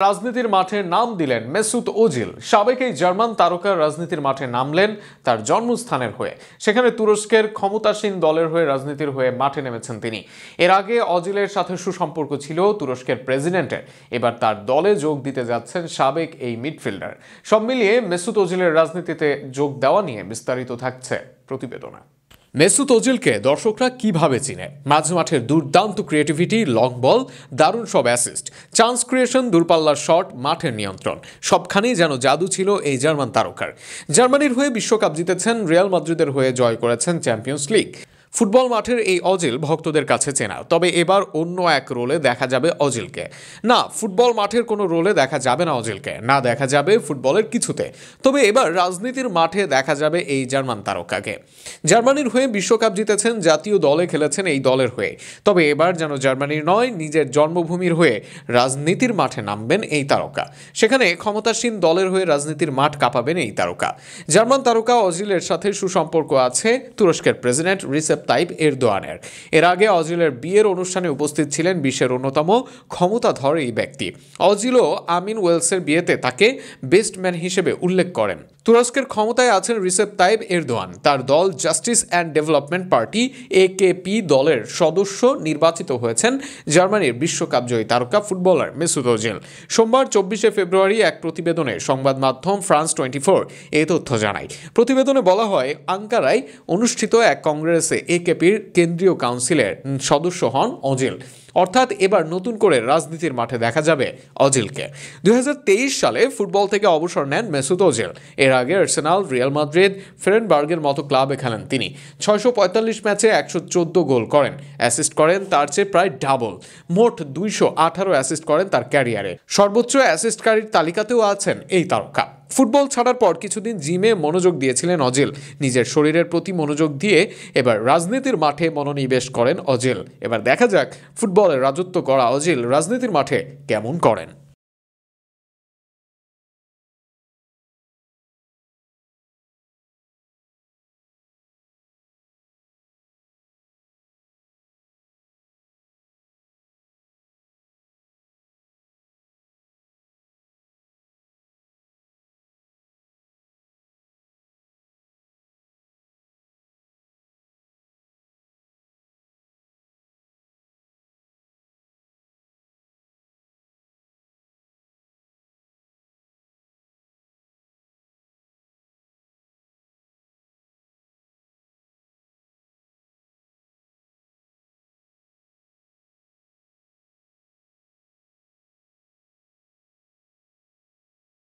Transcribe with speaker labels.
Speaker 1: রাজনীতির মাঠে নাম দিলেন মেসুত ওজিল। সাবেক এই জার্মান তারকা রাজনীতির মাঠে নামলেন তার জন্মস্থানের হয়ে। সেখানে তুরস্কের ক্ষমতাসীন দলের হয়ে রাজনীতির হয়ে মাঠে নেমেছেন তিনি। এর আগে ওজিলের সাথে সুসম্পর্ক ছিল তুরস্কের প্রেসিডেন্টের। এবার তার দলে যোগ দিতে যাচ্ছেন সাবেক এই মিডফিল্ডার। সব মিলিয়ে মেসুত ওজিলের রাজনীতিতে যোগ দেওয়া নিয়ে বিস্তারিত থাকছে প্রতিবেদনে। মেসুত ওজিলকে দর্শকরা কিভাবে চিনে? মাঝমাঠের দুর্দান্ত ক্রিয়েটিভিটি, লং বল, দারুণ সব অ্যাসিস্ট, চান্স ক্রিয়েশন, দূরপাল্লার শট, মাঠের নিয়ন্ত্রণ, সবখানেই যেন জাদু ছিল এই জার্মান তারকার। জার্মানির হয়ে বিশ্বকাপ জিতেছেন, রিয়াল মাদ্রিদের হয়ে জয় করেছেন চ্যাম্পিয়ন্স লিগ। ফুটবল মাঠের এই ওজিল ভক্তদের কাছে চেনা। তবে এবার অন্য এক রোলে দেখা যাবে ওজিলকে। না, ফুটবল মাঠের কোনো রোলে দেখা যাবে না ওজিলকে, না দেখা যাবে ফুটবলের কিছুতে। তবে এবার রাজনীতির মাঠে দেখা যাবে এই জার্মান তারকাকে। জার্মানির হয়ে বিশ্বকাপ জিতেছেন, জাতীয় দলে খেলেছেন এই দলের হয়ে। তবে এবার যেন জার্মানির নয়, নিজের জন্মভূমির হয়ে রাজনীতির মাঠে নামবেন এই তারকা। সেখানে ক্ষমতাসীন দলের হয়ে রাজনীতির মাঠ কাঁপাবেন এই তারকা। জার্মান তারকা ওজিলের সাথে সুসম্পর্ক আছে তুরস্কের প্রেসিডেন্ট রিসেপ তাইপ এরদোয়ানের। এর আগে ওজিলের বিয়ের অনুষ্ঠানে উপস্থিত ছিলেন বিশ্বের অন্যতম ক্ষমতাধর এই ব্যক্তি। ওজিলও আমিন ওয়েলসের বিয়েতে তাকে বেস্ট ম্যান হিসেবে উল্লেখ করেন। তুরস্কের ক্ষমতায় আছেন রিসেপ তাইপ এরদোয়ান। তার দল Justice and Development Party AKP দলের সদস্য নির্বাচিত হয়েছেন জার্মানির বিশ্বকাপ জয়ী তারকা ফুটবলার মেসুত ওজিল। সোমবার 24শে ফেব্রুয়ারি এক প্রতিবেদনে সংবাদ মাধ্যম ফ্রান্স 24 এই তথ্য জানায়। প্রতিবেদনে বলা হয়, আঙ্কারায় অনুষ্ঠিত এক কংগ্রেসে AKPর কেন্দ্রীয় কাউন্সিলের সদস্য হন ওজিল। অর্থাৎ এবার নতুন করে রাজনীতির মাঠে দেখা যাবে ওজিলকে। 2023 সালে ফুটবল থেকে অবসর নেন মেসুত ওজিল। এর আগে আর্সেনাল, রিয়াল মাদ্রিদ, ফেরেনবার্গের মতো ক্লাবে খেলেন তিনি। 645 ম্যাচে 114 গোল করেন, অ্যাসিস্ট করেন তার চেয়ে প্রায় ডাবল। মোট 218 অ্যাসিস্ট করেন তার ক্যারিয়ারে। সর্বোচ্চ অ্যাসিস্টকারীর তালিকাতেও আছেন এই তারকা। ফুটবল ছাড়ার পর কিছুদিন জিমে মনোযোগ দিয়েছিলেন ওজিল। নিজের শরীরের প্রতি মনোযোগ দিয়ে এবার রাজনীতির মাঠে মনোনিবেশ করেন ওজিল। এবার দেখা যাক ফুটবলের রাজত্ব করা ওজিল রাজনীতির মাঠে কেমন করেন।